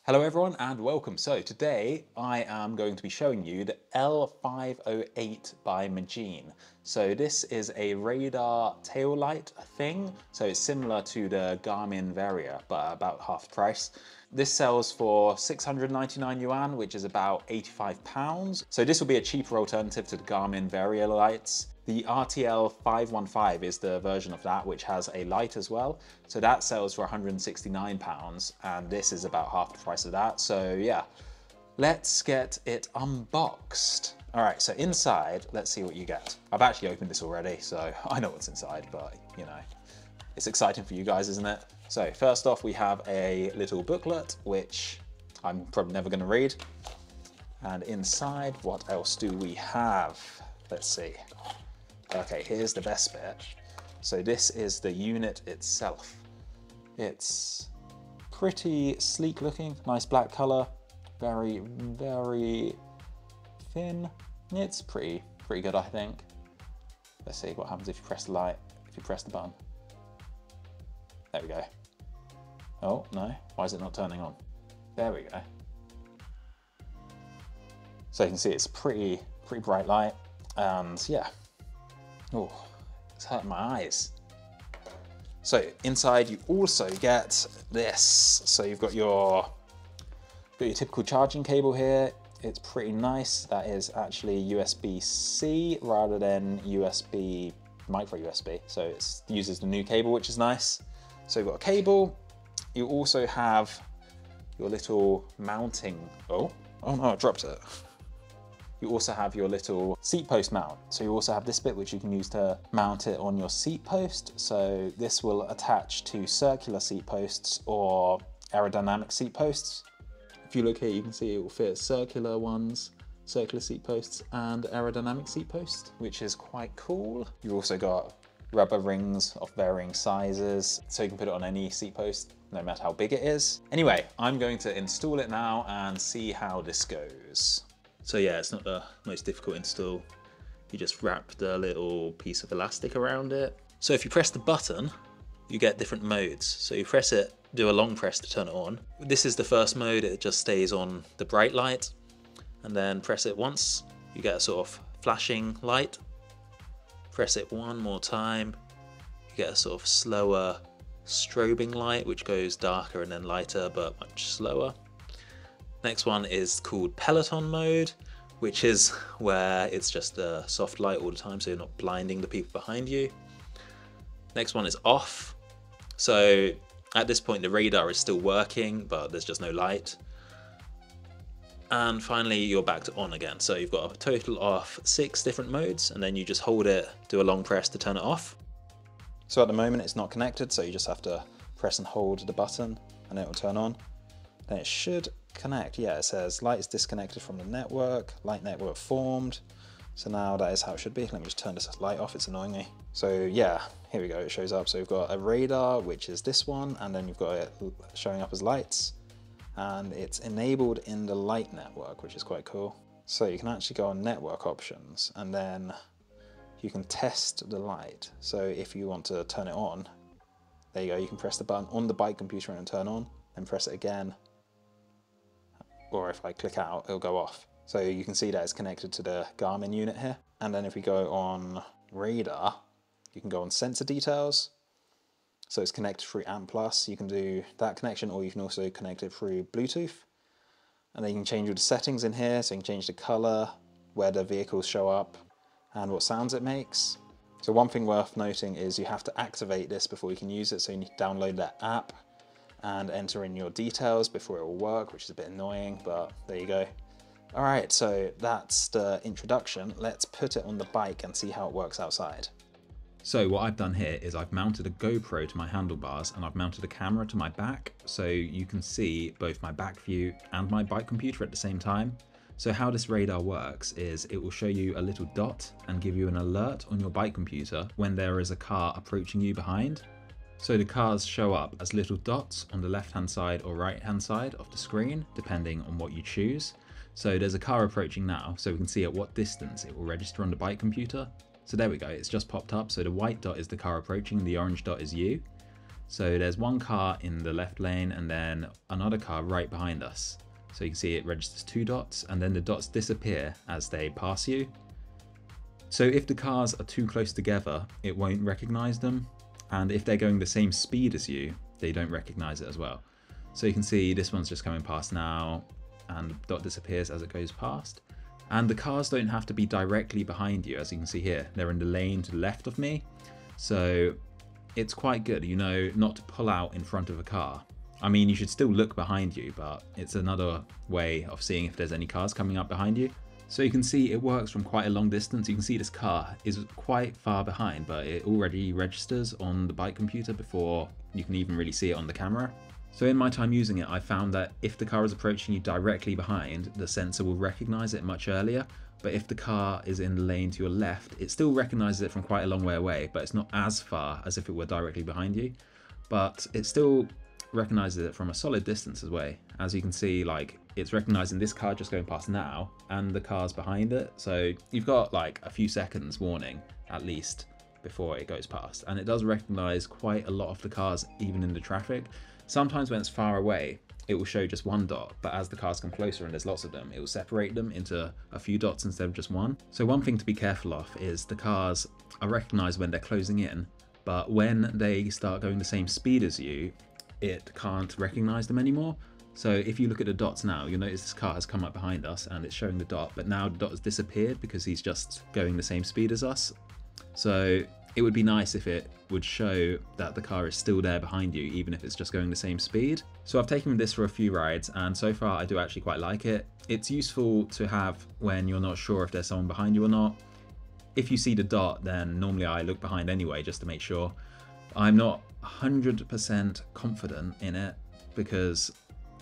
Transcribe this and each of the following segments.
Hello everyone and welcome. So today I am going to be showing you the L508 by Magene. So this is a radar tail light thing. So it's similar to the Garmin Varia, but about half the price. This sells for 699 yuan, which is about 85 pounds. So this will be a cheaper alternative to the Garmin Varia lights. The RTL 515 is the version of that which has a light as well. So that sells for 169 pounds and this is about half the price of that. So yeah, let's get it unboxed. All right, so inside, let's see what you get. I've actually opened this already, so I know what's inside, but you know, it's exciting for you guys, isn't it? So first off, we have a little booklet, which I'm probably never gonna read. And inside, what else do we have? Let's see. Okay, here's the best bit. So this is the unit itself. It's pretty sleek looking, nice black color, very, very thin. It's pretty good, I think. Let's see what happens if you press the light, if you press the button. There we go. Oh, no, why is it not turning on? There we go. So you can see it's pretty bright light, and yeah. Oh, it's hurting my eyes. So inside you also get this. So you've got your typical charging cable here. It's pretty nice. That is actually USB-C rather than USB, micro USB. So it uses the new cable, which is nice. So you've got a cable. You also have your little mounting. Oh no, I dropped it. You also have your little seat post mount. So you also have this bit which you can use to mount it on your seat post. So this will attach to circular seat posts or aerodynamic seat posts. If you look here, you can see it will fit circular ones, circular seat posts and aerodynamic seat posts, which is quite cool. You've also got rubber rings of varying sizes, so you can put it on any seat post, no matter how big it is. Anyway, I'm going to install it now and see how this goes. So yeah, it's not the most difficult install. You just wrap the little piece of elastic around it. So if you press the button, you get different modes. So you press it, do a long press to turn it on. This is the first mode, it just stays on the bright light. And then press it once, you get a sort of flashing light. Press it one more time, you get a sort of slower strobing light, which goes darker and then lighter, but much slower. Next one is called Peloton mode, which is where it's just a soft light all the time, so you're not blinding the people behind you. Next one is off. So at this point, the radar is still working, but there's just no light. And finally, you're back to on again. So you've got a total of 6 different modes, and then you just hold it, do a long press to turn it off. So at the moment, it's not connected, so you just have to press and hold the button, and it will turn on. Then it should connect. Yeah, it says light is disconnected from the network, light network formed. So now that is how it should be. Let me just turn this light off, it's annoying me. So yeah, here we go, it shows up. So we've got a radar, which is this one, and then you've got it showing up as lights. And it's enabled in the light network, which is quite cool. So you can actually go on network options, and then you can test the light. So if you want to turn it on, there you go, you can press the button on the bike computer and turn on, then press it again. Or if I click out, it'll go off. So you can see that it's connected to the Garmin unit here. And then if we go on radar, you can go on sensor details. So it's connected through ANT+. You can do that connection, or you can also connect it through Bluetooth. And then you can change all the settings in here. So you can change the color, where the vehicles show up, and what sounds it makes. So one thing worth noting is you have to activate this before you can use it. So you need to download that app and enter in your details before it will work, which is a bit annoying, but there you go. All right, so that's the introduction. Let's put it on the bike and see how it works outside. So what I've done here is I've mounted a GoPro to my handlebars and I've mounted a camera to my back, so you can see both my back view and my bike computer at the same time. So how this radar works is it will show you a little dot and give you an alert on your bike computer when there is a car approaching you behind. So the cars show up as little dots on the left-hand side or right-hand side of the screen, depending on what you choose. So there's a car approaching now, so we can see at what distance it will register on the bike computer. So there we go, it's just popped up. So the white dot is the car approaching, the orange dot is you. So there's one car in the left lane and then another car right behind us. So you can see it registers 2 dots and then the dots disappear as they pass you. So if the cars are too close together, it won't recognize them. And if they're going the same speed as you, they don't recognize it as well. So you can see this one's just coming past now and the dot disappears as it goes past. And the cars don't have to be directly behind you, as you can see here. They're in the lane to the left of me. So it's quite good, you know, not to pull out in front of a car. I mean, you should still look behind you, but it's another way of seeing if there's any cars coming up behind you. So you can see it works from quite a long distance. You can see this car is quite far behind, but it already registers on the bike computer before you can even really see it on the camera. So in my time using it, I found that if the car is approaching you directly behind, the sensor will recognize it much earlier. But if the car is in the lane to your left, it still recognizes it from quite a long way away, but it's not as far as if it were directly behind you. But it still recognizes it from a solid distance away. As you can see, like, it's recognizing this car just going past now and the cars behind it. So you've got like a few seconds warning at least before it goes past. And it does recognize quite a lot of the cars, even in the traffic. Sometimes when it's far away, it will show just 1 dot, but as the cars come closer and there's lots of them, it will separate them into a few dots instead of just 1. So one thing to be careful of is the cars are recognized when they're closing in, but when they start going the same speed as you, it can't recognize them anymore. So if you look at the dots now, you'll notice this car has come up behind us and it's showing the dot, but now the dot has disappeared because he's just going the same speed as us. So it would be nice if it would show that the car is still there behind you, even if it's just going the same speed. So I've taken this for a few rides and so far I do actually quite like it. It's useful to have when you're not sure if there's someone behind you or not. If you see the dot, then normally I look behind anyway, just to make sure. I'm not 100% confident in it because,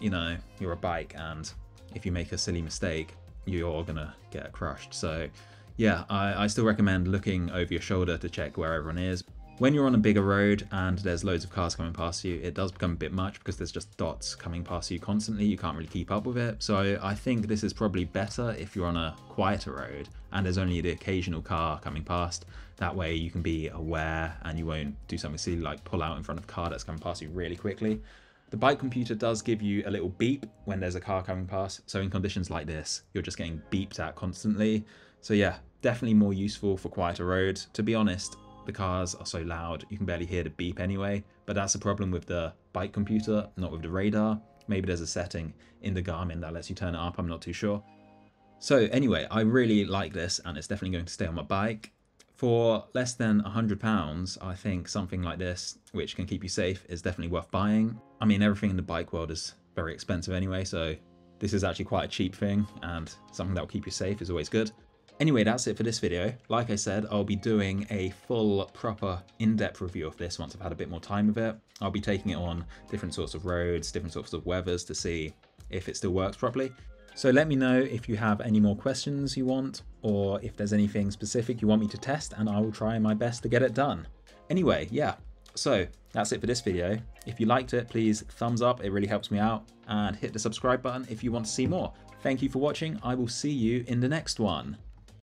you know, you're a bike and if you make a silly mistake, you're gonna get crushed. So yeah, I still recommend looking over your shoulder to check where everyone is. When you're on a bigger road and there's loads of cars coming past you, it does become a bit much because there's just dots coming past you constantly. You can't really keep up with it. So I think this is probably better if you're on a quieter road and there's only the occasional car coming past. That way you can be aware and you won't do something silly like pull out in front of a car that's coming past you really quickly. The bike computer does give you a little beep when there's a car coming past. So in conditions like this, you're just getting beeped at constantly. So yeah, definitely more useful for quieter roads. To be honest, the cars are so loud, you can barely hear the beep anyway, but that's a problem with the bike computer, not with the radar. Maybe there's a setting in the Garmin that lets you turn it up, I'm not too sure. So anyway, I really like this and it's definitely going to stay on my bike. For less than £100, I think something like this, which can keep you safe, is definitely worth buying. I mean, everything in the bike world is very expensive anyway, so this is actually quite a cheap thing and something that will keep you safe is always good. Anyway, that's it for this video. Like I said, I'll be doing a full, proper, in-depth review of this once I've had a bit more time with it. I'll be taking it on different sorts of roads, different sorts of weathers to see if it still works properly. So let me know if you have any more questions you want, or if there's anything specific you want me to test, and I will try my best to get it done. Anyway, yeah, so that's it for this video. If you liked it, please thumbs up, it really helps me out, and hit the subscribe button if you want to see more. Thank you for watching. I will see you in the next one.